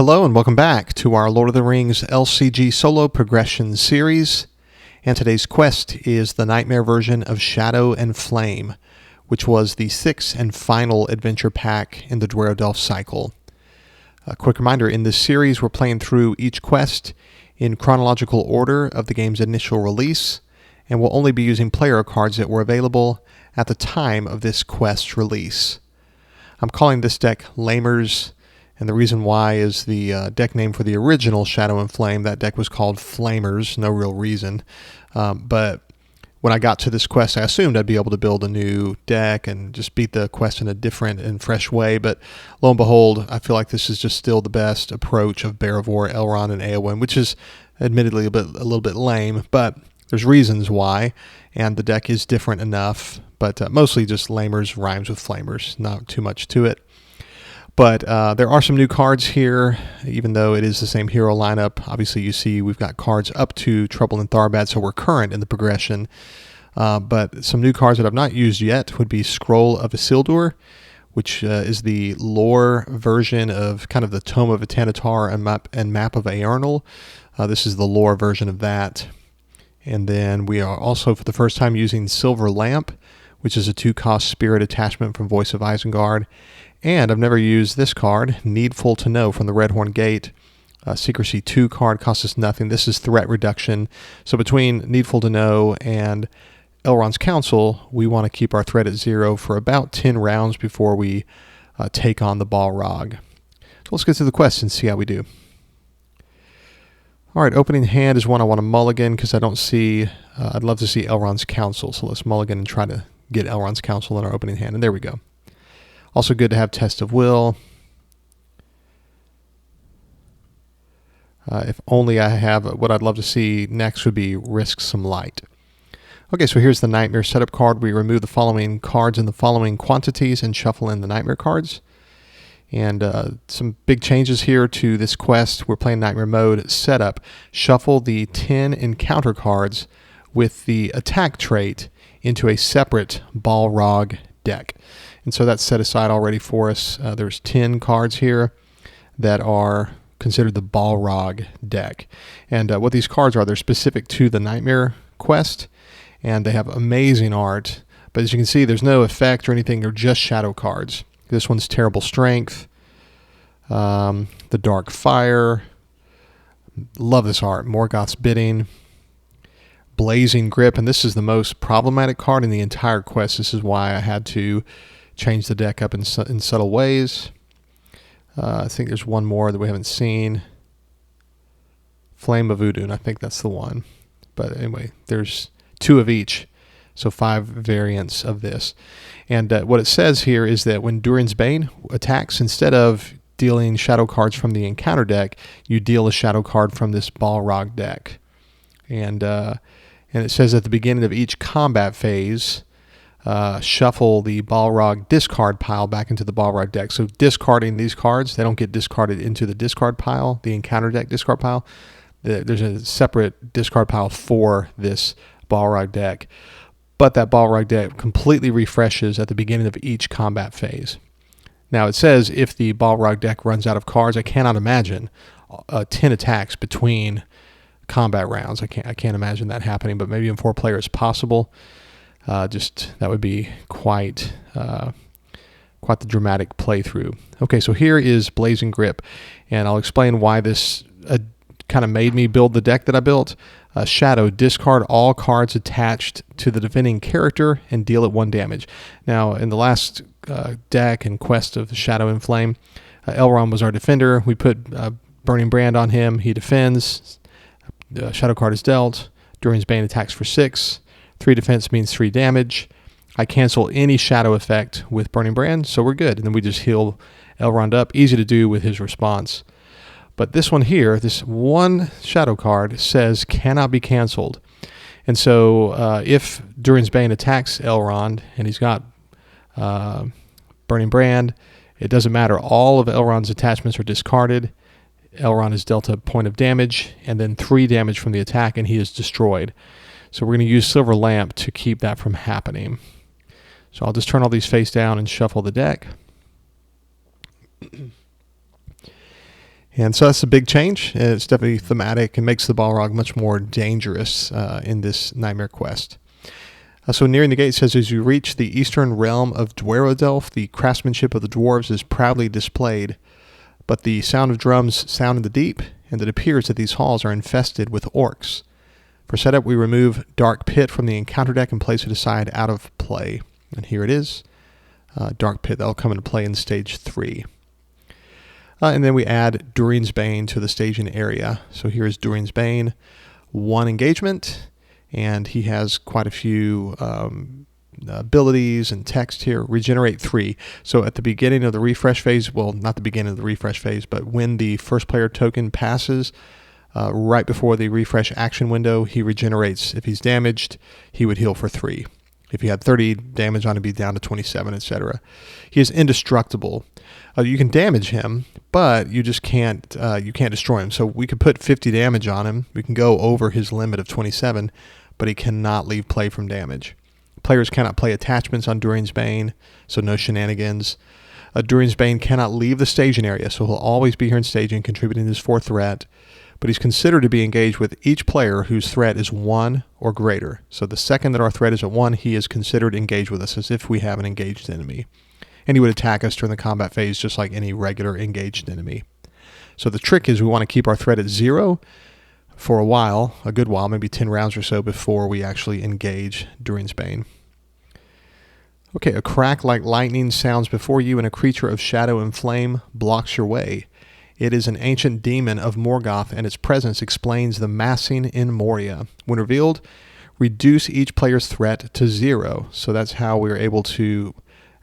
Hello and welcome back to our Lord of the Rings LCG solo progression series. And today's quest is the Nightmare version of Shadow and Flame, which was the sixth and final adventure pack in the Dwarrowdelf cycle. A quick reminder, in this series we're playing through each quest in chronological order of the game's initial release, and we'll only be using player cards that were available at the time of this quest's release. I'm calling this deck Lamers, and the reason why is the deck name for the original Shadow and Flame. That deck was called Flamers, no real reason. But when I got to this quest, I assumed I'd be able to build a new deck and just beat the quest in a different and fresh way. But lo and behold, I feel like this is just still the best approach of Beravor, Elrond, and Eowyn, which is admittedly a little bit lame, but there's reasons why, and the deck is different enough. But mostly just Lamers rhymes with Flamers, not too much to it. But there are some new cards here, even though it is the same hero lineup. Obviously, you see we've got cards up to Trouble and Tharbad, so we're current in the progression. But some new cards that I've not used yet would be Scroll of Isildur, which is the lore version of kind of the Tome of Etanatar and Map of Aernal. This is the lore version of that. And then we are also, for the first time, using Silver Lamp, which is a 2-cost spirit attachment from Voice of Isengard. And I've never used this card, Needful to Know, from the Redhorn Gate. Secrecy 2 card, costs us nothing. This is threat reduction. So between Needful to Know and Elrond's Council, we want to keep our threat at 0 for about 10 rounds before we take on the Balrog. So let's get to the quest and see how we do. All right, opening hand is one I want to mulligan because I don't see, I'd love to see Elrond's Council. So let's mulligan and try to get Elrond's Council in our opening hand. And there we go. Also good to have Test of Will. If only I have, what I'd love to see next would be Risk Some Light. Okay, so here's the Nightmare setup card. We remove the following cards in the following quantities and shuffle in the Nightmare cards. And some big changes here to this quest. We're playing Nightmare mode setup. Shuffle the 10 encounter cards with the attack trait into a separate Balrog deck. And so that's set aside already for us. There's 10 cards here that are considered the Balrog deck. And what these cards are, they're specific to the Nightmare quest, and they have amazing art. But as you can see, there's no effect or anything. They're just shadow cards. This one's Terrible Strength, the Dark Fire. Love this art. Morgoth's Bidding. Blazing Grip, and this is the most problematic card in the entire quest. This is why I had to change the deck up in subtle ways. I think there's one more that we haven't seen. Flame of Udun, I think that's the one. But anyway, there's 2 of each, so 5 variants of this. And what it says here is that when Durin's Bane attacks, instead of dealing shadow cards from the encounter deck, you deal a shadow card from this Balrog deck. And it says at the beginning of each combat phase, shuffle the Balrog discard pile back into the Balrog deck. So discarding these cards, they don't get discarded into the discard pile, the encounter deck discard pile. There's a separate discard pile for this Balrog deck. But that Balrog deck completely refreshes at the beginning of each combat phase. Now it says if the Balrog deck runs out of cards, I cannot imagine 10 attacks between combat rounds. I can't imagine that happening, but maybe in 4 players possible. Just that would be quite the dramatic playthrough. Okay, so here is Blazing Grip, and I'll explain why this kind of made me build the deck that I built. Shadow, discard all cards attached to the defending character and deal it 1 damage. Now, in the last deck and quest of Shadow and Flame, Elrond was our defender. We put Burning Brand on him. He defends. Shadow card is dealt. Durin's Bane attacks for 6. 3 defense means 3 damage. I cancel any shadow effect with Burning Brand, so we're good. And then we just heal Elrond up. Easy to do with his response. But this one here, this one shadow card, says cannot be canceled. And so if Durin's Bane attacks Elrond and he's got Burning Brand, it doesn't matter. All of Elrond's attachments are discarded. Elrond is dealt a point of damage, and then 3 damage from the attack, and he is destroyed. So we're going to use Silver Lamp to keep that from happening. So I'll just turn all these face down and shuffle the deck. And so that's a big change. It's definitely thematic and makes the Balrog much more dangerous in this Nightmare quest. So nearing the gate, it says, as you reach the eastern realm of Dwerodelf, the craftsmanship of the dwarves is proudly displayed, but the sound of drums sound in the deep, and it appears that these halls are infested with orcs. For setup, we remove Dark Pit from the encounter deck and place it aside out of play. And here it is, Dark Pit. That'll come into play in stage 3. And then we add Durin's Bane to the staging area. So here is Durin's Bane, 1 engagement, and he has quite a few abilities and text here. Regenerate 3. So at the beginning of the refresh phase, well, not the beginning of the refresh phase, but when the first player token passes, right before the refresh action window, he regenerates. If he's damaged, he would heal for 3. If he had 30 damage on him, he'd be down to 27, etc. He is indestructible. You can damage him, but you just can't destroy him. So we could put 50 damage on him. We can go over his limit of 27, but he cannot leave play from damage. Players cannot play attachments on Durin's Bane, so no shenanigans. Durin's Bane cannot leave the staging area, so he'll always be here in staging, contributing his 4th threat. But he's considered to be engaged with each player whose threat is 1 or greater. So the second that our threat is at 1, he is considered engaged with us as if we have an engaged enemy. And he would attack us during the combat phase just like any regular engaged enemy. So the trick is we want to keep our threat at 0 for a while, a good while, maybe 10 rounds or so before we actually engage Durin's Bane. Okay, a crack like lightning sounds before you, and a creature of shadow and flame blocks your way. It is an ancient demon of Morgoth, and its presence explains the massing in Moria. When revealed, reduce each player's threat to 0. So that's how we're able to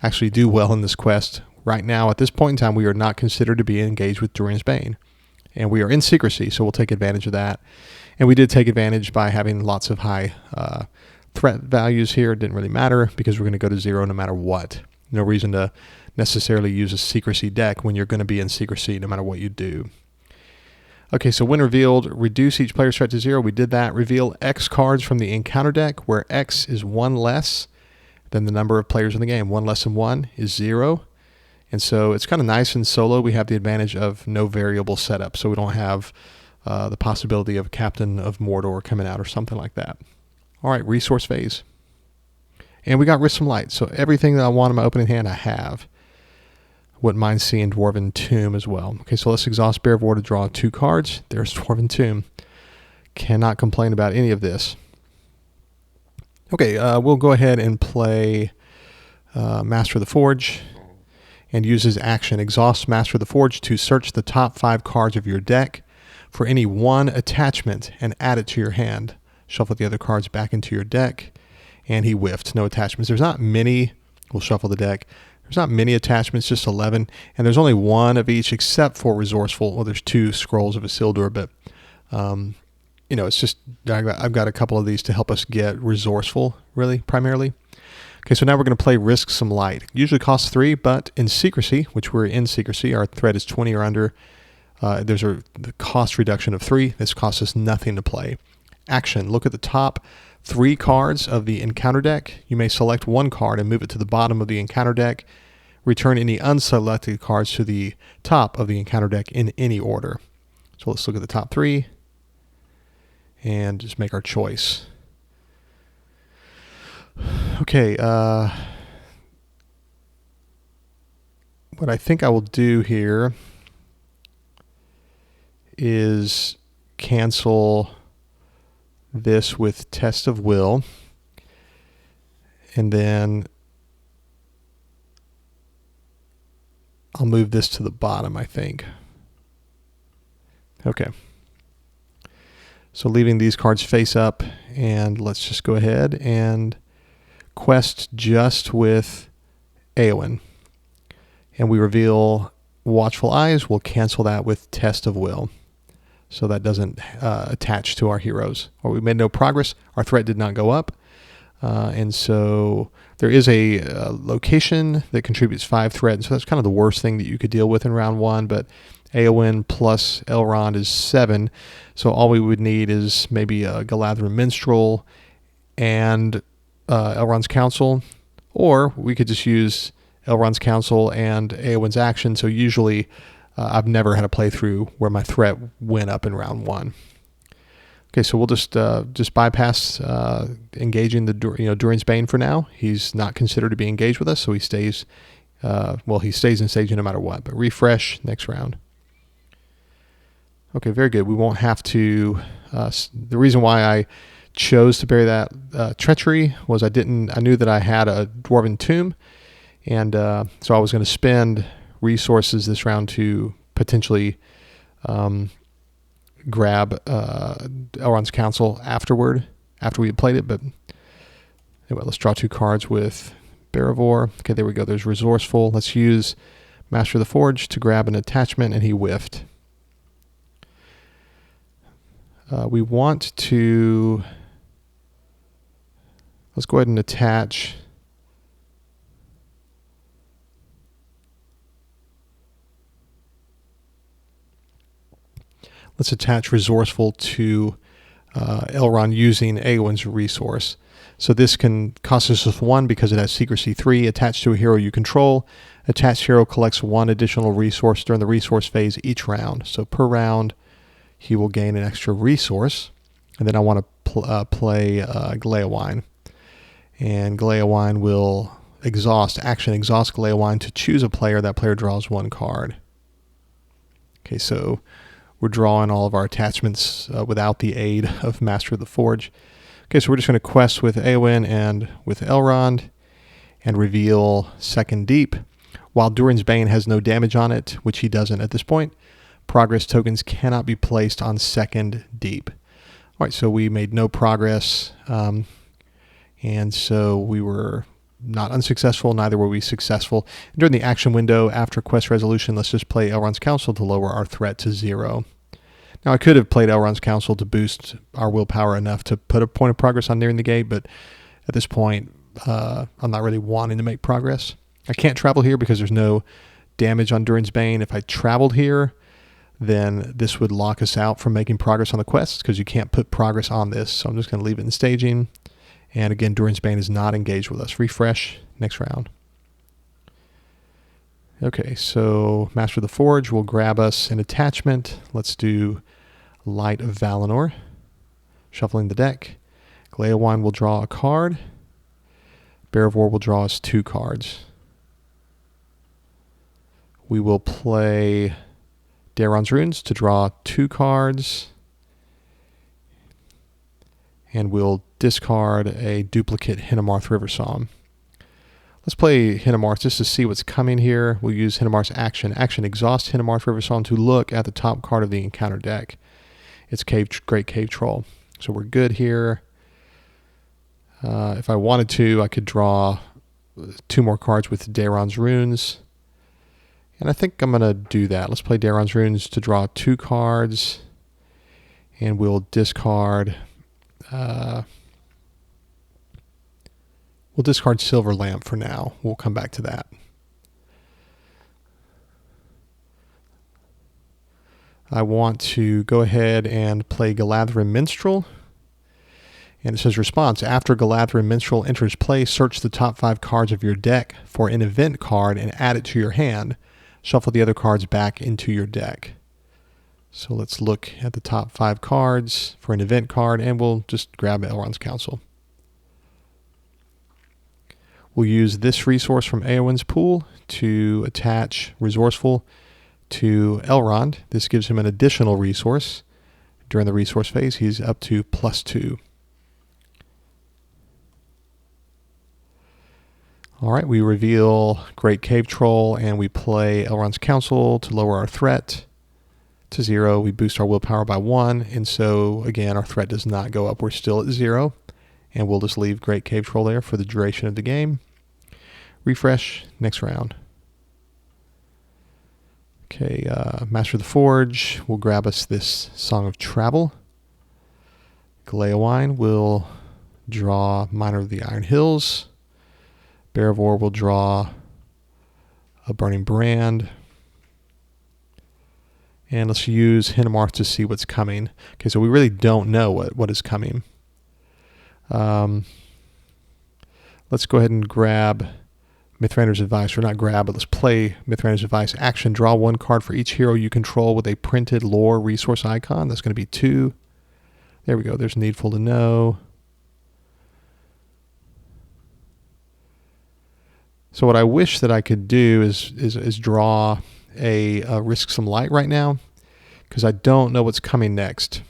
actually do well in this quest. Right now, at this point in time, we are not considered to be engaged with Durin's Bane. And we are in secrecy, so we'll take advantage of that. And we did take advantage by having lots of high threat values here. It didn't really matter because we're going to go to 0 no matter what. No reason to necessarily use a secrecy deck when you're going to be in secrecy no matter what you do. Okay, so when revealed, reduce each player's threat to 0. We did that. Reveal X cards from the encounter deck, where X is 1 less than the number of players in the game. 1 less than 1 is 0. And so it's kind of nice in solo. We have the advantage of no variable setup, so we don't have the possibility of Captain of Mordor coming out or something like that. All right, resource phase. And we got Risk Some Light, so everything that I want in my opening hand I have. Wouldn't mind seeing Dwarven Tomb as well. Okay, so let's exhaust Bear of War to draw 2 cards. There's Dwarven Tomb. Cannot complain about any of this. Okay, we'll go ahead and play Master of the Forge and use his action. Exhaust Master of the Forge to search the top 5 cards of your deck for any 1 attachment and add it to your hand. Shuffle the other cards back into your deck. And he whiffed. No attachments. There's not many. We'll shuffle the deck. There's not many attachments, just 11. And there's only 1 of each except for Resourceful. Well, there's 2 Scrolls of Isildur, but, it's just, I've got a couple of these to help us get Resourceful, really, primarily. Okay, so now we're going to play Risk Some Light. Usually costs 3, but in secrecy, which we're in secrecy, our threat is 20 or under. There's the cost reduction of 3. This costs us nothing to play. Action. Look at the top 3 cards of the encounter deck. You may select 1 card and move it to the bottom of the encounter deck. Return any unselected cards to the top of the encounter deck in any order. So let's look at the top 3 and just make our choice. Okay, what I think I will do here is cancel this with Test of Will, and then I'll move this to the bottom, I think. Okay. So leaving these cards face up, and let's just go ahead and quest just with Eowyn. And we reveal Watchful Eyes. We'll cancel that with Test of Will, so that doesn't attach to our heroes. Or we made no progress. Our threat did not go up. And so there is a location that contributes 5 threat. So that's kind of the worst thing that you could deal with in round 1. But Eowyn plus Elrond is 7. So all we would need is maybe a Galadhrim Minstrel and Elrond's Counsel. Or we could just use Elrond's Counsel and Eowyn's action. So usually I've never had a playthrough where my threat went up in round 1. Okay, so we'll just bypass engaging the Durian's Bane for now. He's not considered to be engaged with us, so he stays. He stays in staging no matter what. But refresh next round. Okay, very good. We won't have to. The reason why I chose to bury that treachery was I knew that I had a Dwarven Tomb, and so I was going to spend resources this round to potentially grab Elrond's Council after we had played it. But anyway, let's draw 2 cards with Barivor. Okay, there we go. There's Resourceful. Let's use Master of the Forge to grab an attachment, and he whiffed. We want to... Let's go ahead and attach... Let's attach Resourceful to Elrond using Eowyn's resource. So this can cost us 1 because it has Secrecy 3 attached to a hero you control. Attached hero collects 1 additional resource during the resource phase each round. So per round, he will gain an extra resource. And then I want to play Gleowine. And Gleowine will exhaust Gleowine to choose a player. That player draws 1 card. Okay, so we're drawing all of our attachments without the aid of Master of the Forge. Okay, so we're just going to quest with Eowyn and with Elrond and reveal Second Deep. While Durian's Bane has no damage on it, which he doesn't at this point, progress tokens cannot be placed on Second Deep. All right, so we made no progress, and so we were not unsuccessful, neither were we successful. During the action window after quest resolution, let's just play Elrond's Council to lower our threat to 0. Now, I could have played Elrond's Council to boost our willpower enough to put a point of progress on nearing the gate, but at this point, I'm not really wanting to make progress. I can't travel here because there's no damage on Durian's Bane. If I traveled here, then this would lock us out from making progress on the quests because you can't put progress on this. So I'm just going to leave it in staging. And again, Durian's Bane is not engaged with us. Refresh next round. Okay, so Master of the Forge will grab us an attachment. Let's do Light of Valinor. Shuffling the deck. Gleowine will draw a card. Barivor will draw us 2 cards. We will play Daeron's Runes to draw 2 cards. And we'll discard a duplicate Hinnemarth River Psalm. Let's play Hinnemarth just to see what's coming here. We'll use Hinnemarth's action. Action, exhaust Hinnemarth River Psalm to look at the top card of the encounter deck. It's Great Cave Troll. So we're good here. If I wanted to, I could draw 2 more cards with Daeron's Runes. And I think I'm going to do that. Let's play Daeron's Runes to draw 2 cards. And we'll discard... we'll discard Silver Lamp for now. We'll come back to that. I want to go ahead and play Galadhrim Minstrel. And it says response. After Galadhrim Minstrel enters play, search the top 5 cards of your deck for an event card and add it to your hand. Shuffle the other cards back into your deck. So let's look at the top 5 cards for an event card, and we'll just grab Elrond's Council. We'll use this resource from Eowyn's pool to attach Resourceful to Elrond. This gives him an additional resource. During the resource phase, he's up to +2. All right, we reveal Great Cave Troll, and we play Elrond's Council to lower our threat to 0. We boost our willpower by 1, and so, again, our threat does not go up. We're still at 0, and we'll just leave Great Cave Troll there for the duration of the game. Refresh, next round. Okay, Master of the Forge will grab us this Song of Travel. Gleowine will draw Miner of the Iron Hills. Barivor will draw a Burning Brand. And let's use Hinnemarth to see what's coming. Okay, so we really don't know what is coming. Let's go ahead and grab Mithrander's Advice, or not grab, but let's play Mithrander's Advice. Action, draw 1 card for each hero you control with a printed lore resource icon. That's going to be 2. There we go. There's Needful to Know. So what I wish that I could do is draw a Risk Some Light right now, because I don't know what's coming next.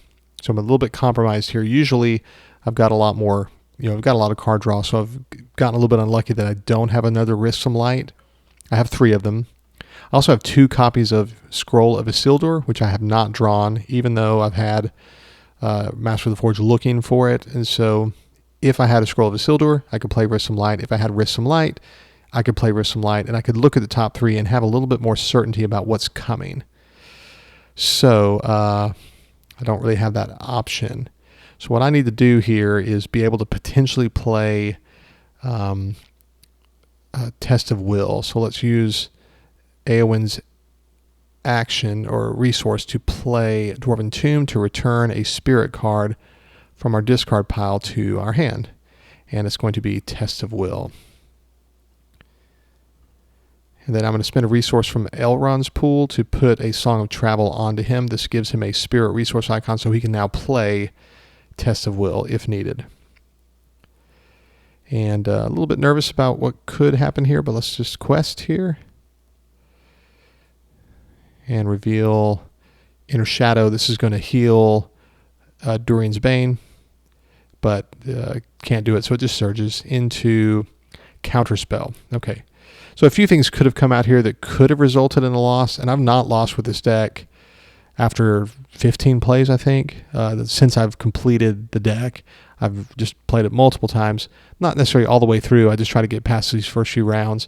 So I'm a little bit compromised here. Usually I've got a lot more, I've got a lot of card draw, so I've gotten a little bit unlucky that I don't have another Risk Some Light. I have 3 of them. I also have 2 copies of Scroll of Isildur, which I have not drawn, even though I've had Master of the Forge looking for it. And so if I had a Scroll of Isildur, I could play Risk Some Light. If I had Risk Some Light, I could play Risk Some Light, and I could look at the top 3 and have a little bit more certainty about what's coming. So I don't really have that option. So what I need to do here is be able to potentially play a Test of Will. So let's use Eowyn's action or resource to play Dwarven Tomb to return a spirit card from our discard pile to our hand. And it's going to be Test of Will. And then I'm going to spend a resource from Elrond's pool to put a Song of Travel onto him. This gives him a spirit resource icon, so he can now play Test of Will if needed. And a little bit nervous about what could happen here, but let's just quest here. And reveal Inner Shadow. This is going to heal Durian's Bane, but can't do it, so it just surges into Counterspell. Okay. So a few things could have come out here that could have resulted in a loss, and I've not lost with this deck after 15 plays, I think. Since I've completed the deck, I've just played it multiple times. Not necessarily all the way through. I just try to get past these first few rounds.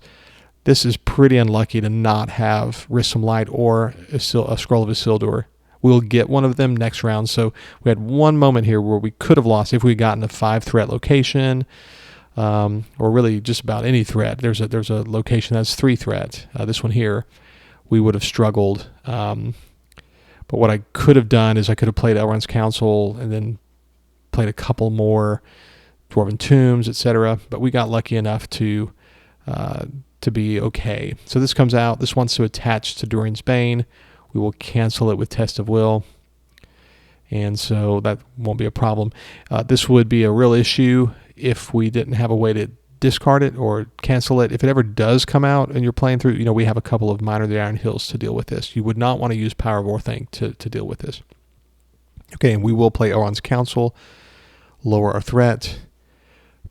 This is pretty unlucky to not have Risk Some Light or a Scroll of Isildur. We'll get one of them next round. So we had one moment here where we could have lost if we had gotten a 5-threat location. Or really just about any threat. There's a location that's 3 threat. This one here, we would have struggled. But what I could have done is I could have played Elrond's Council and then played a couple more Dwarven Tombs, etc. But we got lucky enough to be okay. So this comes out. This wants to attach to Durian's Bane. We will cancel it with Test of Will. And so that won't be a problem. This would be a real issue if we didn't have a way to discard it or cancel it. If it ever does come out and you're playing through, we have a couple of Miner of the Iron Hills to deal with this. You would not want to use Power of Orthanc to deal with this. Okay, and we will play Elrond's Council, lower our threat,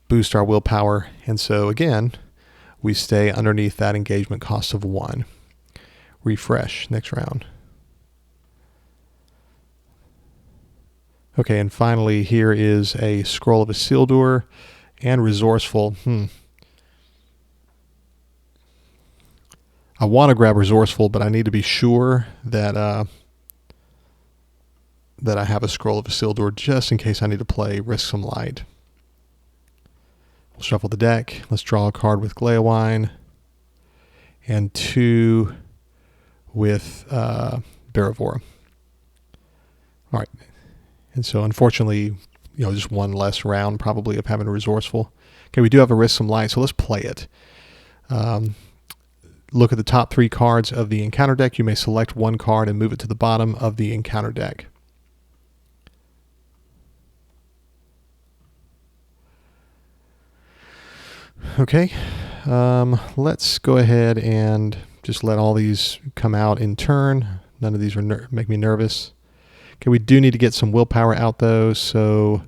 boost our willpower, and so again, we stay underneath that engagement cost of 1. Refresh next round. Okay, and finally here is a Scroll of Isildur and Resourceful. I want to grab Resourceful, but I need to be sure that that I have a Scroll of Isildur just in case I need to play Risk Some Light. We'll shuffle the deck. Let's draw a card with Gleowine and 2 with Baravora. All right. And so, unfortunately, just one less round probably of having a Resourceful. Okay, we do have a Risk Some Light, so let's play it. Look at the top 3 cards of the encounter deck. You may select one card and move it to the bottom of the encounter deck. Okay, let's go ahead and just let all these come out in turn. None of these make me nervous. Okay, we do need to get some willpower out though, so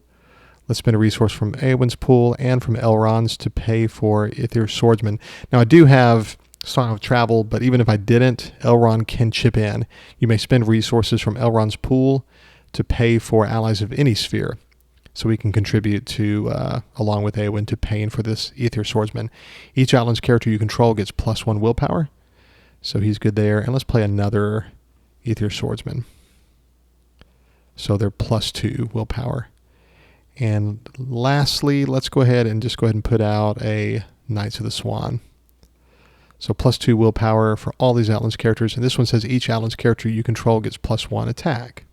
let's spend a resource from Eowyn's pool and from Elrond's to pay for Ithir Swordsman. Now I do have Song of Travel, but even if I didn't, Elrond can chip in. You may spend resources from Elrond's pool to pay for allies of any sphere. So we can contribute to, along with Eowyn, to paying for this Ithir Swordsman. Each Outlands character you control gets +1 willpower, so he's good there. And let's play another Ithir Swordsman. So they're +2 willpower. And lastly, let's go ahead and put out a Knights of the Swan. So +2 willpower for all these Outlands characters. And this one says each Outlands character you control gets +1 attack.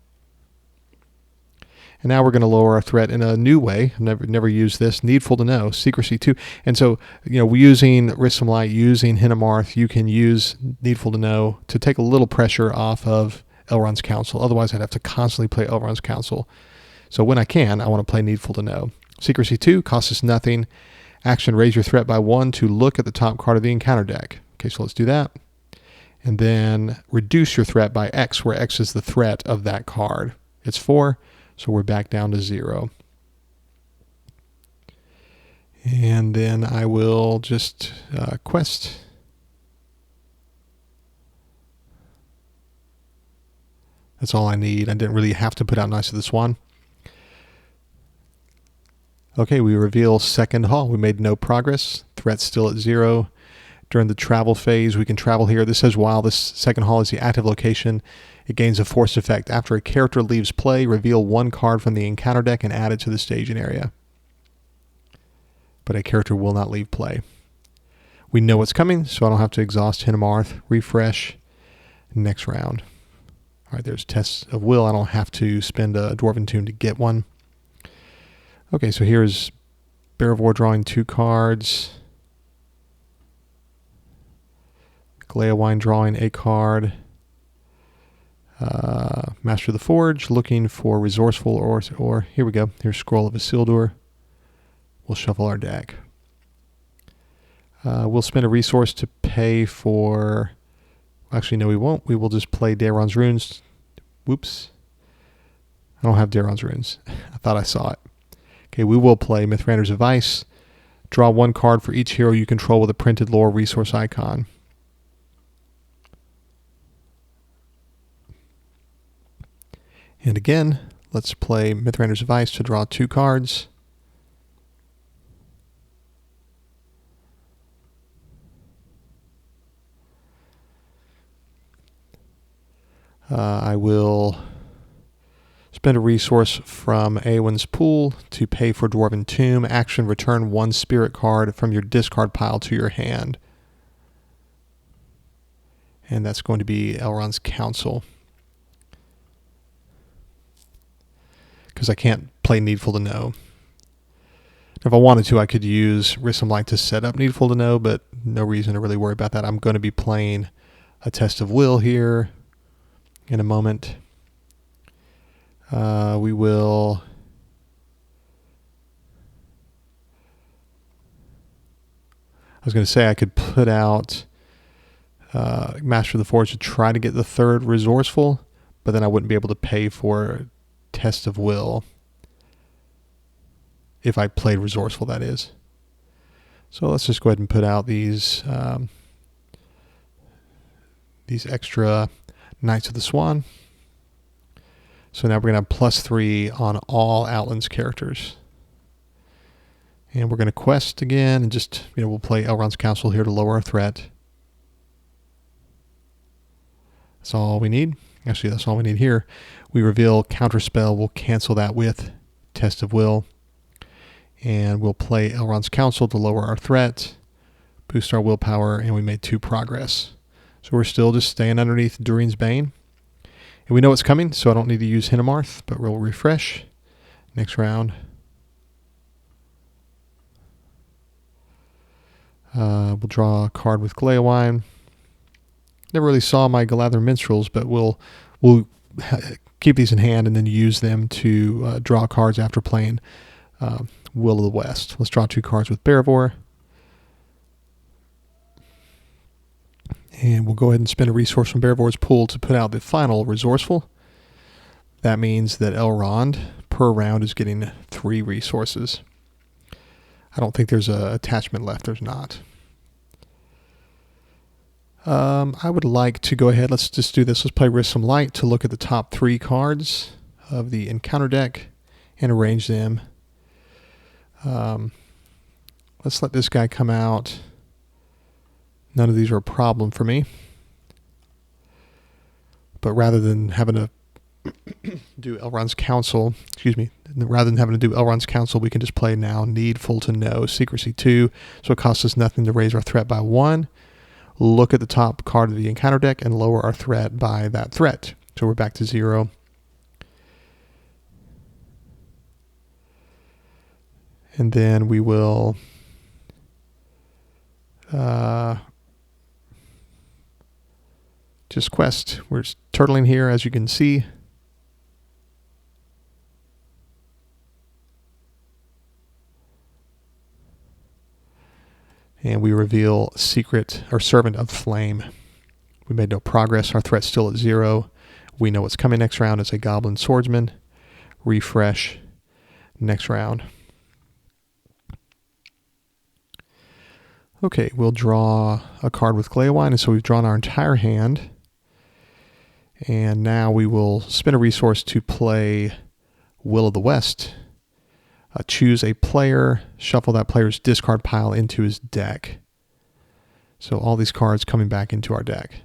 And now we're going to lower our threat in a new way. I've never used this. Needful to know, secrecy 2. And so, using Risk Some Light, using Hinnemarth, you can use Needful to know to take a little pressure off of Elrond's Counsel. Otherwise, I'd have to constantly play Elrond's Counsel. So when I can, I want to play Needful to know. Secrecy 2 costs us nothing. Action, raise your threat by 1 to look at the top card of the encounter deck. Okay, so let's do that. And then reduce your threat by X, where X is the threat of that card. It's 4. So we're back down to 0. And then I will just quest. That's all I need. I didn't really have to put out Knights of the Swan. Okay, we reveal second hall. We made no progress. Threat's still at 0. During the travel phase, we can travel here. This says while this second hall is the active location, it gains a force effect. After a character leaves play, reveal 1 card from the encounter deck and add it to the staging area. But a character will not leave play. We know what's coming, so I don't have to exhaust Hinnemarth. Refresh. Next round. All right, there's Tests of Will. I don't have to spend a Dwarven Tomb to get one. Okay, so here's Beravor drawing 2 cards. Gleawine drawing a card. Master of the Forge looking for Resourceful or here we go. Here's Scroll of Isildur. We'll shuffle our deck. We'll spend a resource to pay for... Actually, no, we won't. We will just play Daeron's Runes. Whoops. I don't have Daeron's Runes. I thought I saw it. Okay, we will play Mithrander's Advice. Draw 1 card for each hero you control with a printed lore resource icon. And again, let's play Mithrander's Advice to draw 2 cards. I will spend a resource from Eowyn's Pool to pay for Dwarven Tomb. Action, return 1 spirit card from your discard pile to your hand. And that's going to be Elrond's Counsel. Because I can't play Needful to Know. If I wanted to, I could use Risk Some Light to set up Needful to Know, but no reason to really worry about that. I'm going to be playing a Test of Will here in a moment. We will... I was going to say I could put out Master of the Forge to try to get the 3rd Resourceful, but then I wouldn't be able to pay for Test of Will if I played Resourceful, that is. So let's just go ahead and put out these extra Knights of the Swan. So now we're going to have +3 on all Outlands characters. And we're going to quest again and just, we'll play Elrond's Counsel here to lower our threat. That's all we need. Actually, that's all we need here. We reveal Counterspell. We'll cancel that with Test of Will. And we'll play Elrond's Counsel to lower our threat, boost our willpower, and we made 2 progress. So we're still just staying underneath Durin's Bane. And we know what's coming, so I don't need to use Hinnemarth, but we'll refresh. Next round. We'll draw a card with Gleawine. Never really saw my Galadhar Minstrels, but we'll keep these in hand and then use them to draw cards after playing Will of the West. Let's draw 2 cards with Beravor. And we'll go ahead and spend a resource from Baravor's Pool to put out the final Resourceful. That means that Elrond, per round, is getting 3 resources. I don't think there's an attachment left. There's not. I would like to go ahead. Let's just do this. Let's play Risk Some Light to look at the top 3 cards of the encounter deck and arrange them. Let's let this guy come out. None of these are a problem for me. But rather than having to do Elrond's Counsel, rather than having to do Elrond's Counsel, we can just play now Needful to Know, Secrecy 2. So it costs us nothing to raise our threat by 1. Look at the top card of the encounter deck and lower our threat by that threat. So we're back to 0. And then we will just quest. We're turtling here, as you can see. And we reveal Secret or Servant of Flame. We made no progress. Our threat's still at 0. We know what's coming next round. It's a Goblin Swordsman. Refresh. Next round. Okay, we'll draw a card with Gleowine, and so we've drawn our entire hand. And now we will spend a resource to play Will of the West. Choose a player, shuffle that player's discard pile into his deck. So all these cards coming back into our deck.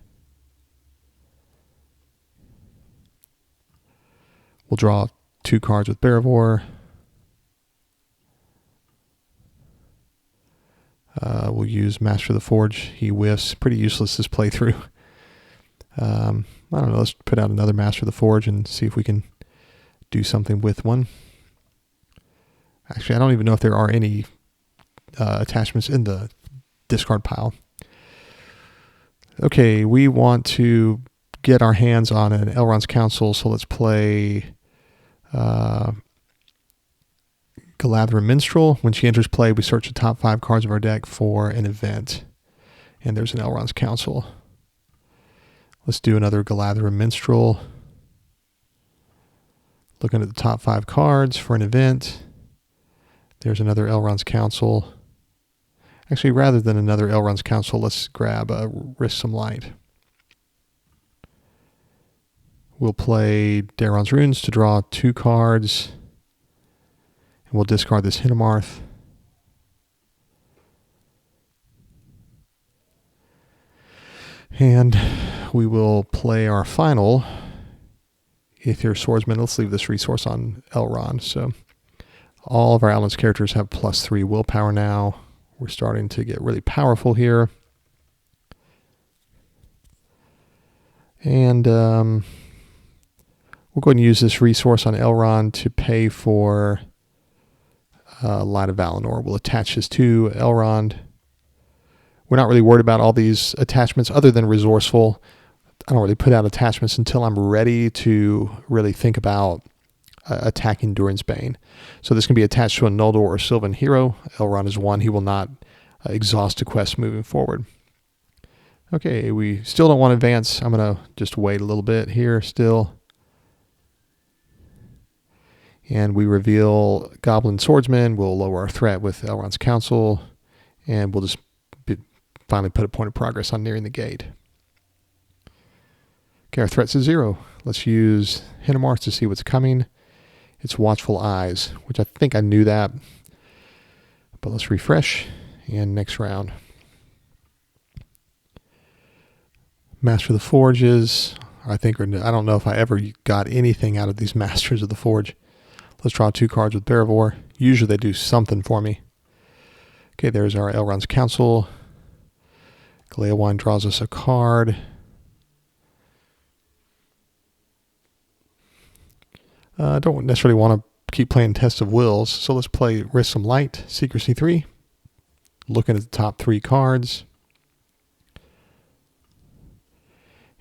We'll draw 2 cards with Barivore. We'll use Master of the Forge. He whiffs. Pretty useless this playthrough. I don't know. Let's put out another Master of the Forge and see if we can do something with one. Actually, I don't even know if there are any attachments in the discard pile. Okay, we want to get our hands on an Elrond's Council, so let's play Galadhrim Minstrel. When she enters play, we search the top 5 cards of our deck for an event. And there's an Elrond's Council. Let's do another Galadhrim Minstrel. Looking at the top 5 cards for an event. There's another Elrond's Council. Actually, rather than another Elrond's Council, let's grab Risk Some Light. We'll play Daron's Runes to draw 2 cards. And we'll discard this Hinnemarth. And we will play our final Aether Swordsman. Let's leave this resource on Elrond. So all of our Allen's characters have +3 willpower now. We're starting to get really powerful here. And we'll go ahead and use this resource on Elrond to pay for Light of Valinor. We'll attach this to Elrond. We're not really worried about all these attachments other than Resourceful. I don't really put out attachments until I'm ready to really think about attacking Durin's Bane. So this can be attached to a Noldor or Sylvan hero. Elrond is 1. He will not exhaust a quest moving forward. Okay, we still don't want to advance. I'm going to just wait a little bit here still. And we reveal Goblin Swordsman. We'll lower our threat with Elrond's Council. And we'll just finally put a point of progress on nearing the gate. Okay, our threat's at 0. Let's use Hinnemarth to see what's coming. It's Watchful Eyes, which I think I knew that. But let's refresh. And next round. Master of the Forges, I think, I don't know if I ever got anything out of these Masters of the Forge. Let's draw 2 cards with Barivore. Usually they do something for me. Okay, there's our Elrond's Council. Gleowine draws us a card. I don't necessarily want to keep playing Test of Wills, so let's play Risk Some Light, Secrecy 3. Looking at the top 3 cards.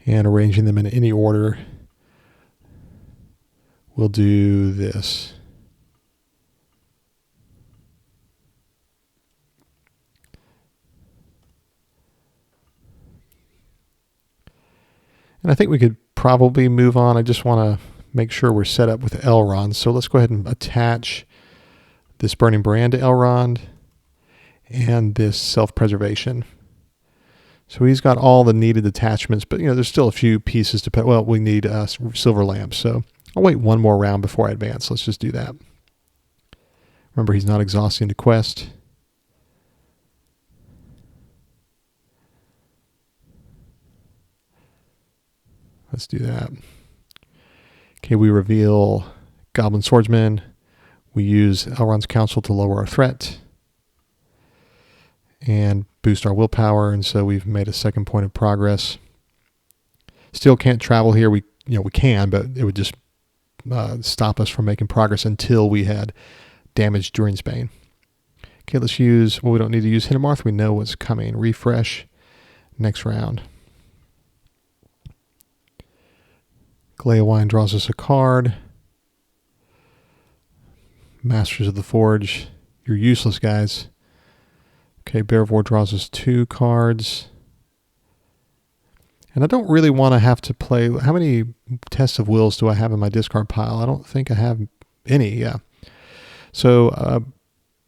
And arranging them in any order. We'll do this. And I think we could probably move on. I just want to make sure we're set up with Elrond. So let's go ahead and attach this Burning Brand to Elrond and this Self-Preservation. So he's got all the needed attachments, but there's still a few pieces to put. Well, we need Silver Lamps. So I'll wait one more round before I advance. Let's just do that. Remember, he's not exhausting the quest. Let's do that. Okay, we reveal Goblin Swordsman. We use Elrond's Council to lower our threat and boost our willpower, and so we've made a second point of progress. Still can't travel here. We can, but it would just stop us from making progress until we had damaged Durin's Bane. Okay, let's use, well, we don't need to use Hindemarth. We know what's coming. Refresh. Next round. Gleowine draws us a card. Masters of the Forge. You're useless, guys. Okay, Bearvor draws us 2 cards. And I don't really want to have to play... How many Tests of Wills do I have in my discard pile? I don't think I have any, yeah. So,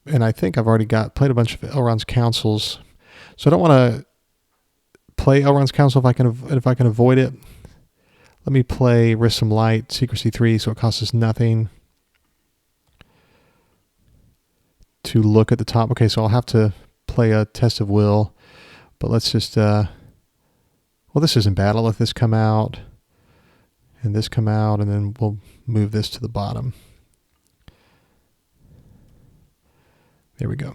and I think I've already played a bunch of Elrond's Councils. So I don't want to play Elrond's Council if I can avoid it. Let me play Risk Some Light, Secrecy 3, so it costs us nothing to look at the top. Okay, so I'll have to play a Test of Will, but let's just, well, this isn't bad. I'll let this come out, and this come out, and then we'll move this to the bottom. There we go.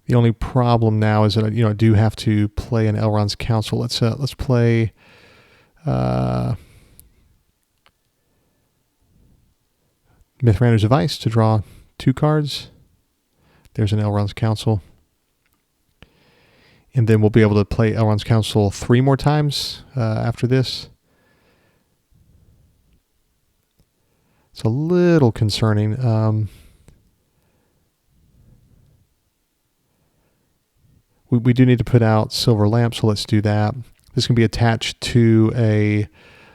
The only problem now is that I do have to play an Elrond's Council. Let's play Mithrander's Device to draw 2 cards. There's an Elrond's Council. And then we'll be able to play Elrond's Council 3 more times after this. It's a little concerning. We do need to put out Silver Lamp, so let's do that. This can be attached to a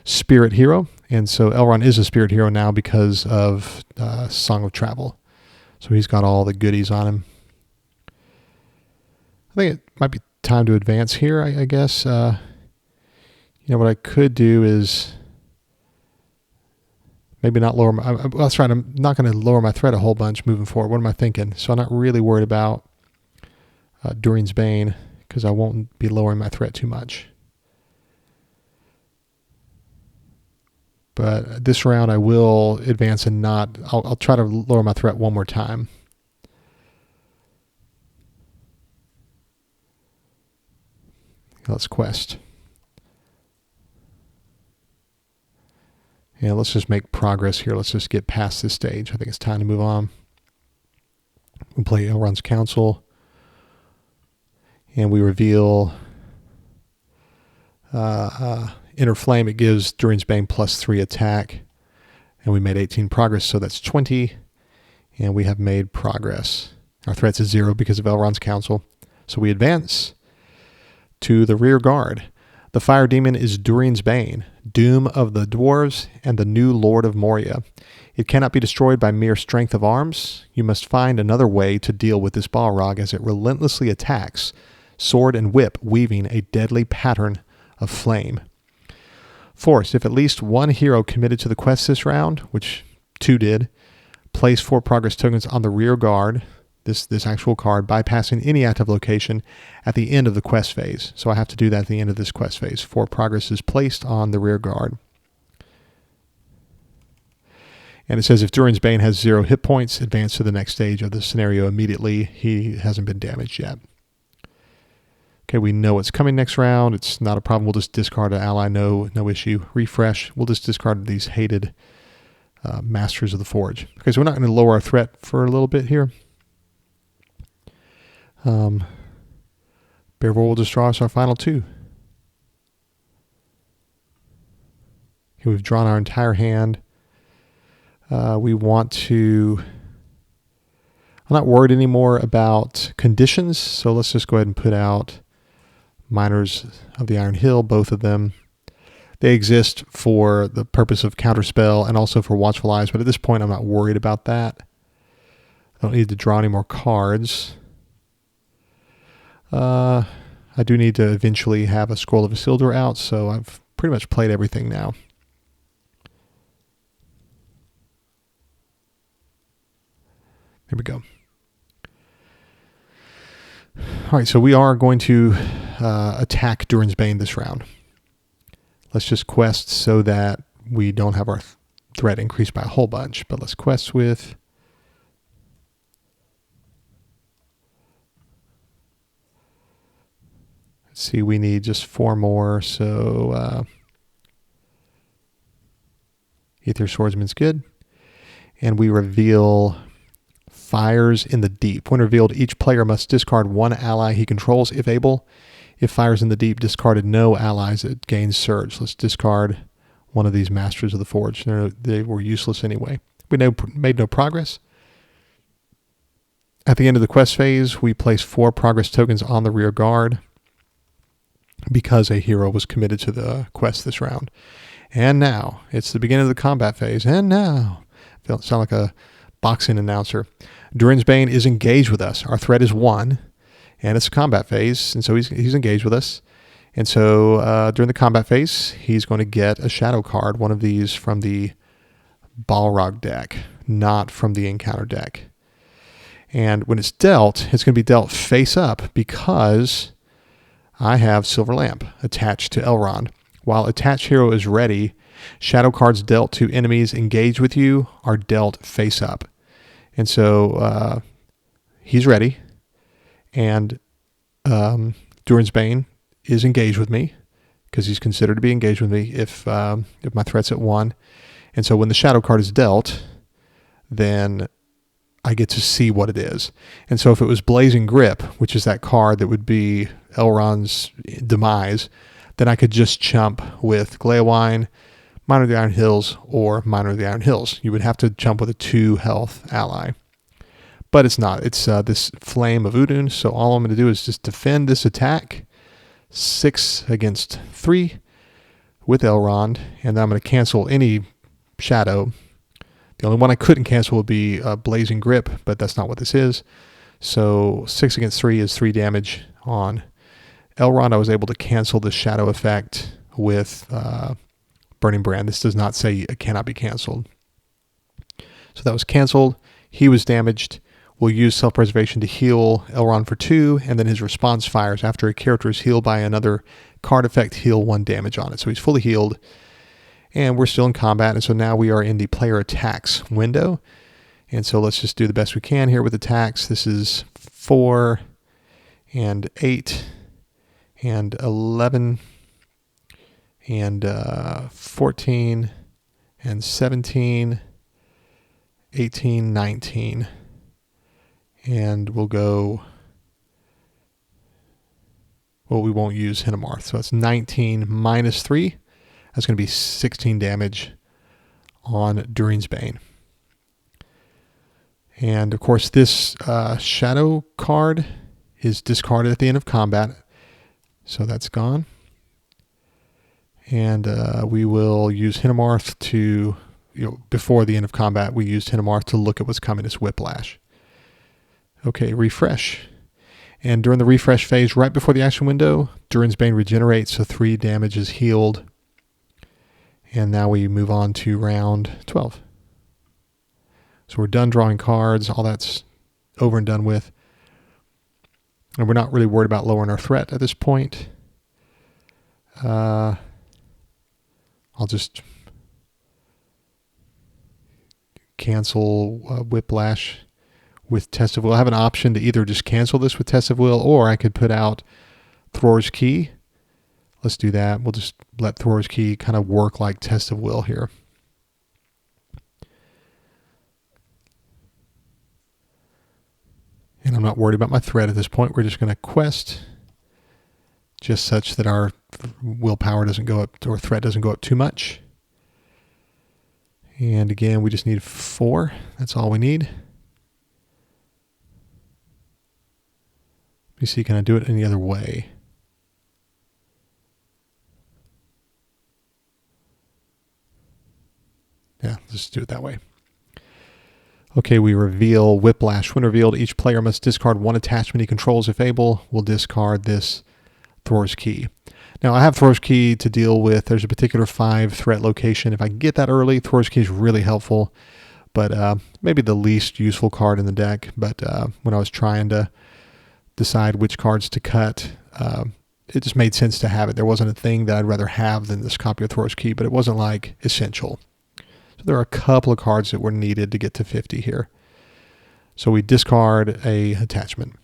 Spirit Hero, and so Elrond is a Spirit Hero now because of Song of Travel. So he's got all the goodies on him. I think it might be time to advance here, I guess. What I could do is maybe not lower my... Well, that's right, I'm not going to lower my threat a whole bunch moving forward. What am I thinking? So I'm not really worried about Durin's Bane, because I won't be lowering my threat too much. But this round I will advance and not... I'll try to lower my threat one more time. Let's quest. Yeah, let's just make progress here. Let's just get past this stage. I think it's time to move on. We'll play Elrond's Council. And we reveal Inner Flame. It gives Durin's Bane +3 attack. And we made 18 progress, so that's 20. And we have made progress. Our threat's is 0 because of Elrond's Council. So we advance to the rear guard. The fire demon is Durin's Bane, doom of the dwarves and the new Lord of Moria. It cannot be destroyed by mere strength of arms. You must find another way to deal with this Balrog as it relentlessly attacks, sword and whip weaving a deadly pattern of flame. Force, if at least one hero committed to the quest this round, which 2 did, place 4 progress tokens on the rear guard, this actual card, bypassing any active location at the end of the quest phase. So I have to do that at the end of this quest phase. 4 progress is placed on the rear guard. And it says if Durin's Bane has 0 hit points, advance to the next stage of the scenario immediately. He hasn't been damaged yet. Okay, we know what's coming next round. It's not a problem. We'll just discard an ally, no issue. Refresh. We'll just discard these hated Masters of the Forge. Okay, so we're not going to lower our threat for a little bit here. Bearvor will just draw us our final 2. Okay, we've drawn our entire hand. We want to... I'm not worried anymore about conditions, so let's just go ahead and put out Miners of the Iron Hill, both of them. They exist for the purpose of counterspell and also for Watchful Eyes, but at this point I'm not worried about that. I don't need to draw any more cards. I do need to eventually have a Scroll of Isildur out, so I've pretty much played everything now. There we go. All right, so we are going to attack Durin's Bane this round. Let's just quest so that we don't have our threat increased by a whole bunch. But let's quest with... Let's see, we need just 4 more, so... Aether Swordsman's good. And we reveal Fires in the Deep. When revealed, each player must discard one ally he controls if able. If Fires in the Deep discarded no allies, it gains Surge. Let's discard one of these Masters of the Forge. They were useless anyway. We made no progress. At the end of the quest phase, we place 4 progress tokens on the rear guard because a hero was committed to the quest this round. And now, it's the beginning of the combat phase. And now, I sound like a boxing announcer. Durin's Bane is engaged with us. Our threat is 1, and it's a combat phase, and so he's engaged with us. And so during the combat phase, he's going to get a shadow card, one of these from the Balrog deck, not from the encounter deck. And when it's dealt, it's going to be dealt face up because I have Silver Lamp attached to Elrond. While attached hero is ready, shadow cards dealt to enemies engaged with you are dealt face up. And so he's ready, and Durin's Bane is engaged with me because he's considered to be engaged with me if my threat's at 1. And so when the shadow card is dealt, then I get to see what it is. And so if it was Blazing Grip, which is that card that would be Elrond's demise, then I could just chump with Gleowine, Miner of the Iron Hills, or Miner of the Iron Hills. You would have to jump with a 2 health ally. But it's not. It's this Flame of Udun, so all I'm going to do is just defend this attack, 6 against 3 with Elrond, and then I'm going to cancel any shadow. The only one I couldn't cancel would be Blazing Grip, but that's not what this is. So 6 against 3 is 3 damage on Elrond. I was able to cancel the shadow effect with Burning Brand. This does not say it cannot be canceled. So that was canceled. He was damaged. We'll use Self-Preservation to heal Elrond for 2, and then his response fires. After a character is healed by another card effect, heal 1 damage on it. So he's fully healed, and we're still in combat, and so now we are in the player attacks window. And so let's just do the best we can here with attacks. This is 4 and 8 and 11 and 14 and 17, 18, 19. And we'll go, well, we won't use Hinnemarth. So that's 19 minus 3. That's going to be 16 damage on Durin's Bane. And of course, this shadow card is discarded at the end of combat. So that's gone. And we will use Hinnemarth to, before the end of combat, we used Hinnemarth to look at what's coming as Whiplash. Okay, refresh. And during the refresh phase, right before the action window, Durin's Bane regenerates, so 3 damage is healed. And now we move on to round 12. So we're done drawing cards. All that's over and done with. And we're not really worried about lowering our threat at this point. I'll just cancel Whiplash with Test of Will. I have an option to either just cancel this with Test of Will, or I could put out Thror's Key. Let's do that. We'll just let Thror's Key kind of work like Test of Will here. And I'm not worried about my threat at this point. We're just going to quest just such that our willpower doesn't go up, or threat doesn't go up too much. And again, we just need 4. That's all we need. Let me see, can I do it any other way? Yeah, let's do it that way. Okay, we reveal Whiplash. When revealed, each player must discard 1 attachment he controls if able. We'll discard this Thror's Key. Now, I have Thror's Key to deal with. There's a particular 5 threat location. If I get that early, Thror's Key is really helpful, but maybe the least useful card in the deck. But when I was trying to decide which cards to cut, it just made sense to have it. There wasn't a thing that I'd rather have than this copy of Thror's Key, but it wasn't like essential. So there are a couple of cards that were needed to get to 50 here. So we discard a attachment.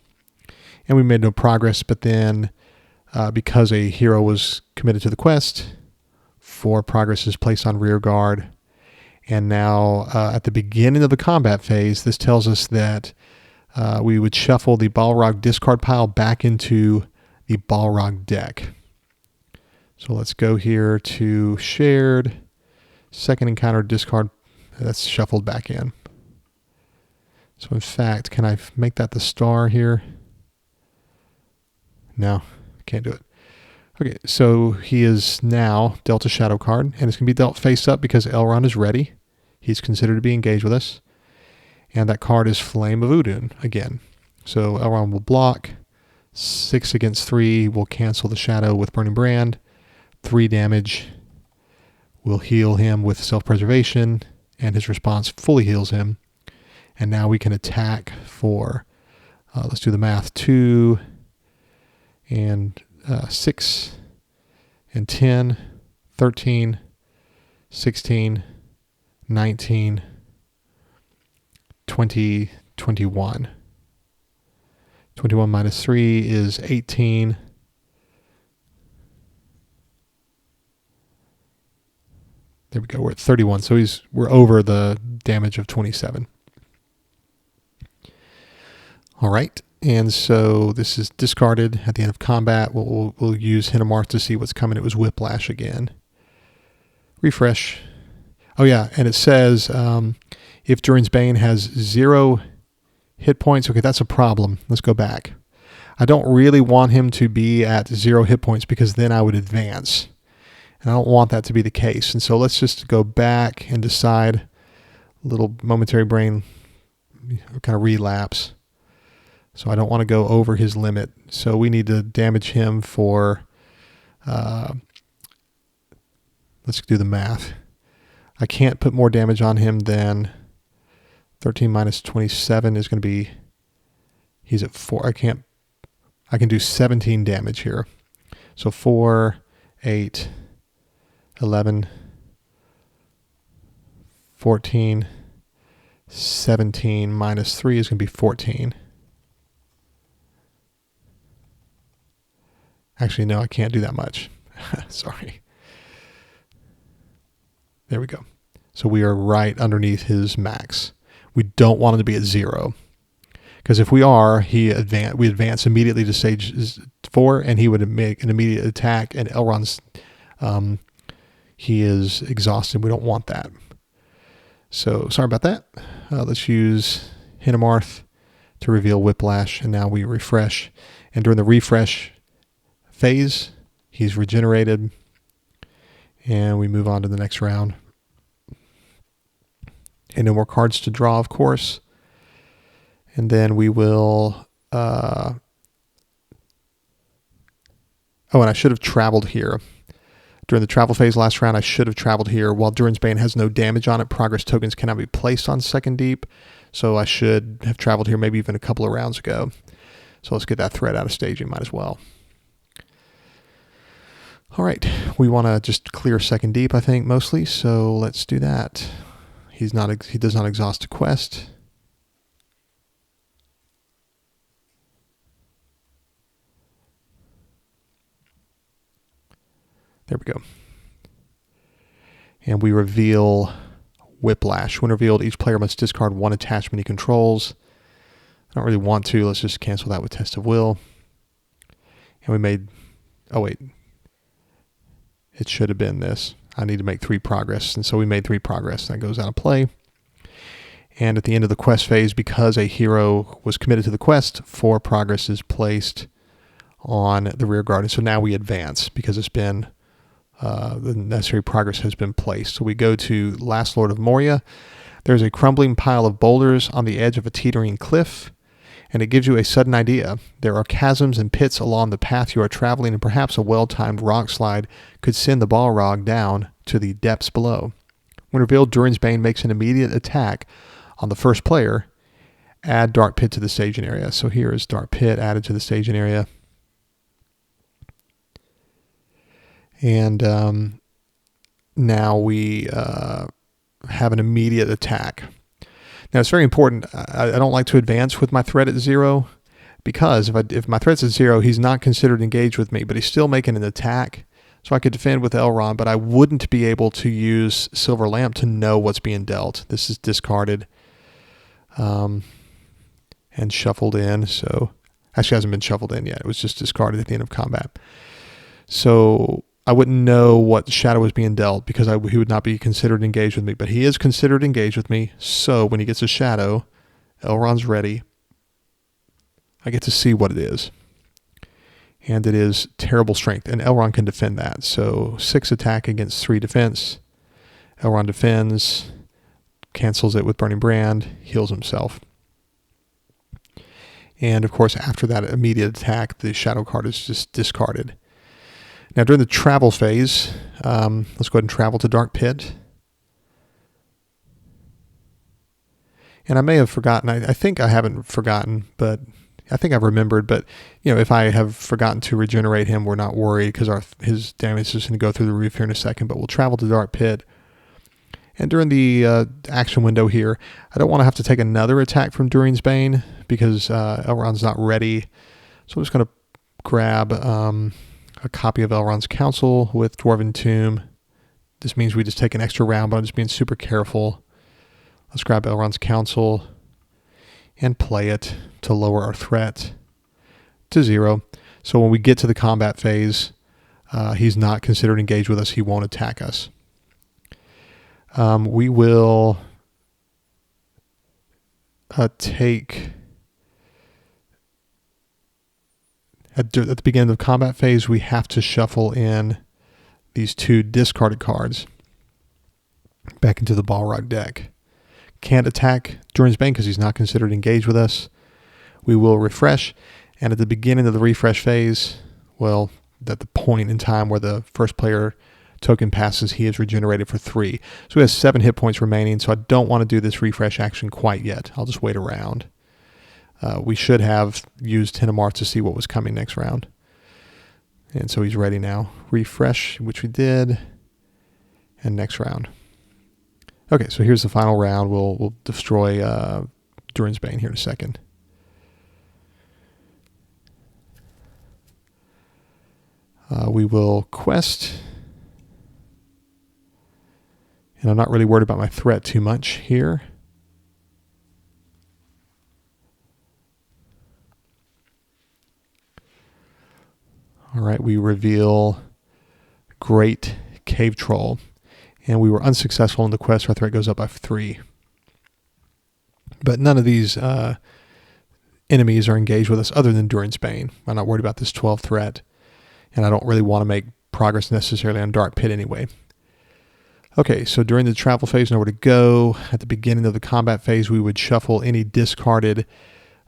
And we made no progress, but then because a hero was committed to the quest, 4 progress is placed on rear guard. And now at the beginning of the combat phase, this tells us that we would shuffle the Balrog discard pile back into the Balrog deck. So let's go here to shared, second encounter discard, that's shuffled back in. So in fact, can I make that the star here? No, can't do it. Okay, so he is now dealt a shadow card, and it's going to be dealt face up because Elrond is ready. He's considered to be engaged with us. And that card is Flame of Udun again. So Elrond will block. 6 against 3 will cancel the shadow with Burning Brand. 3 damage will heal him with self-preservation, and his response fully heals him. And now we can attack for, let's do the math, 2 and 6 and 10, 13, 16, 19, 20, 21. 21 minus 3 is 18. There we go. We're at 31. So we're over the damage of 27. All right. And so this is discarded at the end of combat. We'll use Hinnemarth to see what's coming. It was Whiplash again. Refresh. Oh yeah, and it says if Durin's Bane has 0 hit points, okay, that's a problem. Let's go back. I don't really want him to be at 0 hit points because then I would advance. And I don't want that to be the case. And so let's just go back and decide. A little momentary brain kind of relapse. So I don't want to go over his limit. So we need to damage him for, let's do the math. I can't put more damage on him than 13 minus 27 is going to be, he's at 4. I can do 17 damage here. So 4, 8, 11, 14, 17 minus 3 is going to be 14. Actually, no, I can't do that much. Sorry. There we go. So we are right underneath his max. We don't want him to be at 0. Because if we are, we advance immediately to stage 4, and he would make an immediate attack, and Elrond's, he is exhausted. We don't want that. So sorry about that. Let's use Hinnemarth to reveal Whiplash, and now we refresh. And during the refresh phase, he's regenerated, and we move on to the next round. And no more cards to draw, of course. And then we will oh, and I should have traveled here. During the travel phase last round, I should have traveled here. While Durin's Bane has no damage on it, progress tokens cannot be placed on Second Deep. So I should have traveled here maybe even a couple of rounds ago. So let's get that threat out of staging, might as well. All right, we want to just clear Second Deep, I think, mostly. So let's do that. He does not exhaust a quest. There we go. And we reveal Whiplash. When revealed, each player must discard 1 attachment he controls. I don't really want to. Let's just cancel that with Test of Will. And we made, oh wait, it should have been this. I need to make 3 progress. And so we made 3 progress. That goes out of play. And at the end of the quest phase, because a hero was committed to the quest, 4 progress is placed on the rear guard. And so now we advance because it's been, the necessary progress has been placed. So we go to Last Lord of Moria. There's a crumbling pile of boulders on the edge of a teetering cliff, and it gives you a sudden idea. There are chasms and pits along the path you are traveling, and perhaps a well-timed rock slide could send the Balrog down to the depths below. When revealed, Durin's Bane makes an immediate attack on the first player. Add Dark Pit to the staging area. So here is Dark Pit added to the staging area. And now we have an immediate attack. Now, it's very important. I don't like to advance with my threat at 0 because if my threat's at 0, he's not considered engaged with me, but he's still making an attack. So I could defend with Elrond, but I wouldn't be able to use Silver Lamp to know what's being dealt. This is discarded and shuffled in. So actually hasn't been shuffled in yet. It was just discarded at the end of combat. So I wouldn't know what shadow was being dealt because he would not be considered engaged with me. But he is considered engaged with me. So when he gets a shadow, Elrond's ready. I get to see what it is. And it is terrible strength. And Elrond can defend that. So 6 attack against 3 defense. Elrond defends, cancels it with Burning Brand, heals himself. And of course, after that immediate attack, the shadow card is just discarded. Now during the travel phase, let's go ahead and travel to Dark Pit. And I may have forgotten, I think I haven't forgotten, but I think I've remembered, but if I have forgotten to regenerate him, we're not worried because his damage is going to go through the roof here in a second, but we'll travel to Dark Pit. And during the action window here, I don't want to have to take another attack from Durin's Bane because Elrond's not ready. So I'm just going to grab a copy of Elrond's Council with Dwarven Tomb. This means we just take an extra round, but I'm just being super careful. Let's grab Elrond's Council and play it to lower our threat to 0. So when we get to the combat phase, he's not considered engaged with us. He won't attack us. We will take... At the beginning of the combat phase, we have to shuffle in these 2 discarded cards back into the Balrog deck. Can't attack Durin's Bane because he's not considered engaged with us. We will refresh, and at the beginning of the refresh phase, well, at the point in time where the first player token passes, he is regenerated for 3. So he has 7 hit points remaining, so I don't want to do this refresh action quite yet. I'll just wait around. We should have used Ten of Marks to see what was coming next round. And so he's ready now. Refresh, which we did, and next round. Okay, so here's the final round. We'll destroy Durin's Bane here in a second. We will quest. And I'm not really worried about my threat too much here. All right, we reveal Great Cave Troll. And we were unsuccessful in the quest. Our threat goes up by 3. But none of these enemies are engaged with us other than Durin's Bane. I'm not worried about this 12 threat. And I don't really want to make progress necessarily on Dark Pit anyway. Okay, so during the travel phase, nowhere to go. At the beginning of the combat phase, we would shuffle any discarded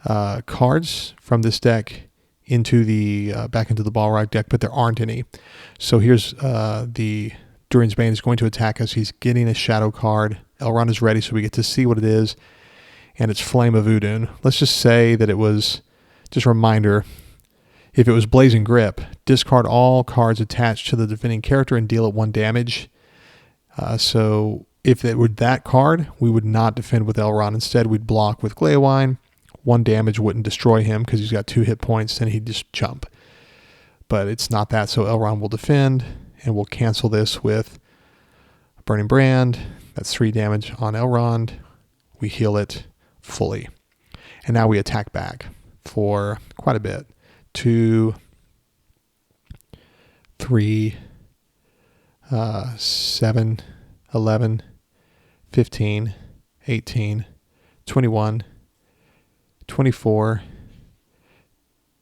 cards from this deck into the back into the Balrog deck, but there aren't any. So here's the Durin's Bane is going to attack us. He's getting a shadow card. Elrond is ready, so we get to see what it is, and it's Flame of Udun. Let's just say that it was, just a reminder, if it was Blazing Grip, discard all cards attached to the defending character and deal it 1 damage. So if it were that card, we would not defend with Elrond. Instead, we'd block with Glaewine. 1 damage wouldn't destroy him because he's got 2 hit points, then he'd just jump. But it's not that, so Elrond will defend, and we'll cancel this with Burning Brand. That's 3 damage on Elrond. We heal it fully. And now we attack back for quite a bit. 2, 3, 7, 11, 15, 18, 21, 24,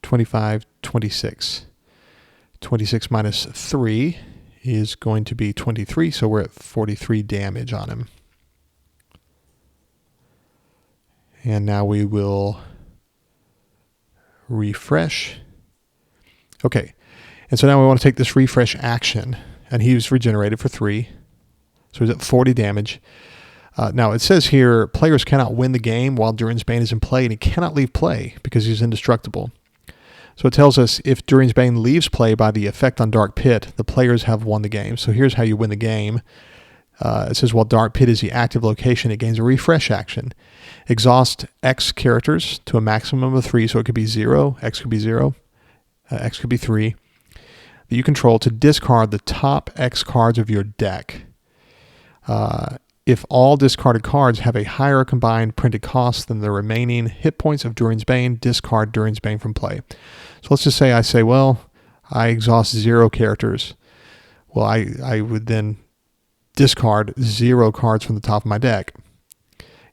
25, 26. 26 minus 3 is going to be 23, so we're at 43 damage on him. And now we will refresh. Okay, and so now we want to take this refresh action, and he's regenerated for 3, so he's at 40 damage. Now it says here, players cannot win the game while Durin's Bane is in play, and he cannot leave play because he's indestructible. So it tells us if Durin's Bane leaves play by the effect on Dark Pit, the players have won the game. So here's how you win the game. It says while Dark Pit is the active location, it gains a refresh action. Exhaust X characters to a maximum of 3, so it could be 0, X could be 0, X could be 3. that you control to discard the top X cards of your deck. If all discarded cards have a higher combined printed cost than the remaining hit points of Durin's Bane, discard Durin's Bane from play. So let's just say I say, well, I exhaust 0 characters. Well, I would then discard 0 cards from the top of my deck.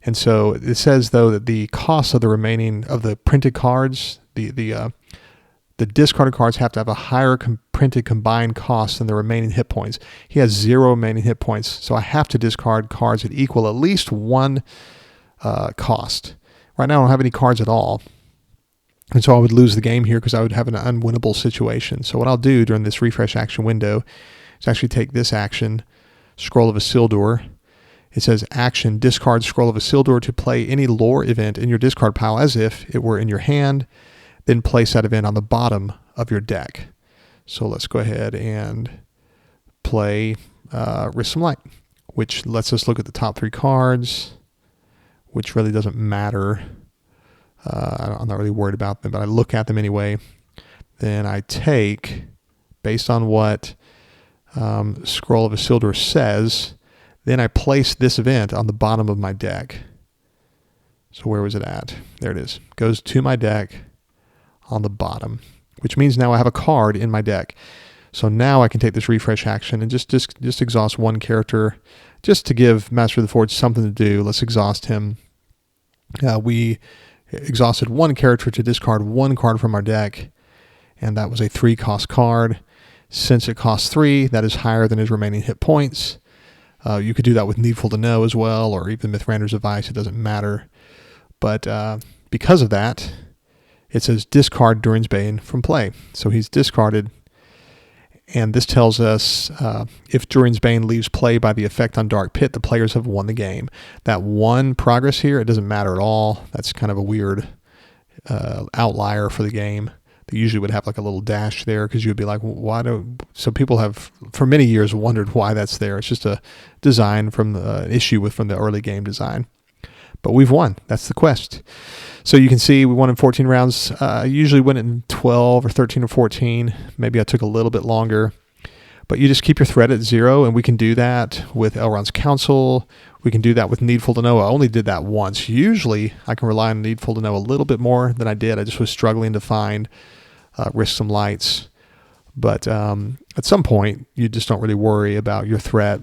And so it says, though, that the cost of the remaining of the printed cards, the discarded cards have to have a higher printed combined cost than the remaining hit points. He has 0 remaining hit points, so I have to discard cards that equal at least 1 cost. Right now I don't have any cards at all, and so I would lose the game here because I would have an unwinnable situation. So what I'll do during this refresh action window is actually take this action, Scroll of Isildur. It says action, discard Scroll of Isildur to play any lore event in your discard pile as if it were in your hand. Then place that event on the bottom of your deck. So let's go ahead and play Risk Some Light, which lets us look at the top 3 cards, which really doesn't matter. I'm not really worried about them, but I look at them anyway. Then I take, based on what Scroll of Isildur says, then I place this event on the bottom of my deck. So where was it at? There it is. Goes to my deck on the bottom, which means now I have a card in my deck. So now I can take this refresh action and just exhaust 1 character just to give Master of the Forge something to do. Let's exhaust him. We exhausted 1 character to discard 1 card from our deck, and that was a 3-cost card. Since it costs 3, that is higher than his remaining hit points. You could do that with Needful to Know as well, or even Mithrander's Advice. It doesn't matter. But because of that, it says discard Durin's Bane from play. So he's discarded. And this tells us if Durin's Bane leaves play by the effect on Dark Pit, the players have won the game. That 1 progress here, it doesn't matter at all. That's kind of a weird outlier for the game. They usually would have like a little dash there because you would be like, why do... So people have, for many years, wondered why that's there. It's just a design from the issue from the early game design. But we've won. That's the quest. So you can see we won in 14 rounds. I usually win in 12 or 13 or 14. Maybe I took a little bit longer. But you just keep your threat at 0, and we can do that with Elrond's Counsel. We can do that with Needful to Know. I only did that once. Usually I can rely on Needful to Know a little bit more than I did. I just was struggling to find Risk Some Lights. But at some point, you just don't really worry about your threat.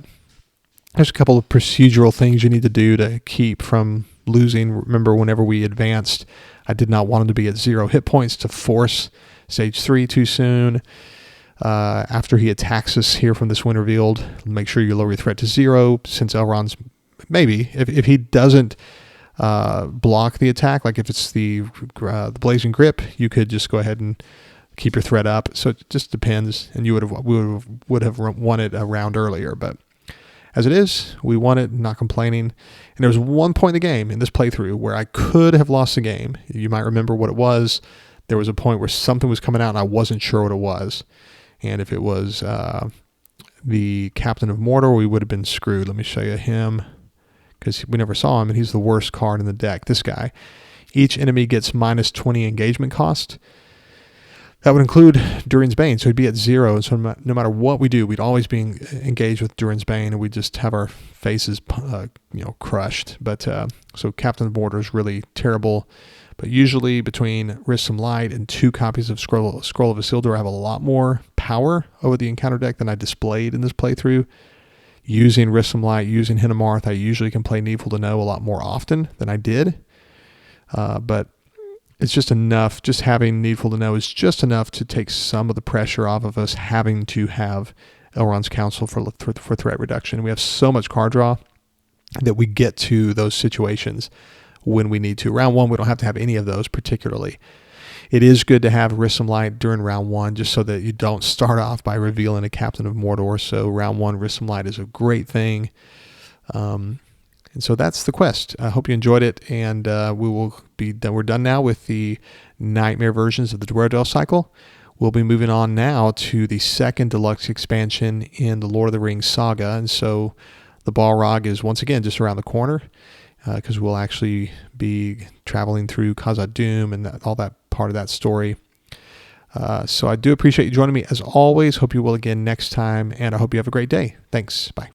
There's a couple of procedural things you need to do to keep from losing. Remember, whenever we advanced, I did not want him to be at 0 hit points to force stage 3 too soon. After he attacks us here from this Wind Revealed, make sure you lower your threat to 0, since Elrond's, maybe, if he doesn't block the attack, like if it's the Blazing Grip, you could just go ahead and keep your threat up. So it just depends, and you would have won it a round earlier, but as it is, we won it, not complaining. And there was one point in the game in this playthrough where I could have lost the game. You might remember what it was. There was a point where something was coming out and I wasn't sure what it was. And if it was the Captain of Mordor, we would have been screwed. Let me show you him, because we never saw him, and he's the worst card in the deck, this guy. Each enemy gets minus 20 engagement cost. That would include Durin's Bane, so he'd be at 0. And so no matter what we do, we'd always be engaged with Durin's Bane, and we'd just have our faces, crushed. But so Captain of Mordor is really terrible. But usually between Risk Some Light and 2 copies of Scroll of Isildur, I have a lot more power over the encounter deck than I displayed in this playthrough. Using Risk Some Light, using Hinnemarth, I usually can play Needful to Know a lot more often than I did. But it's just enough. Just having Needful to Know is just enough to take some of the pressure off of us having to have Elrond's Counsel for threat reduction. We have so much card draw that we get to those situations when we need to. Round 1, we don't have to have any of those particularly. It is good to have Risk Some Light during round 1 just so that you don't start off by revealing a Captain of Mordor. So round 1, Risk Some Light is a great thing. And so that's the quest. I hope you enjoyed it, and we're done now with the Nightmare versions of the Dwerdale cycle. We'll be moving on now to the 2nd deluxe expansion in the Lord of the Rings saga, and so the Balrog is once again just around the corner, because we'll actually be traveling through Khazad-dûm and all that part of that story. So I do appreciate you joining me as always. Hope you will again next time, and I hope you have a great day. Thanks. Bye.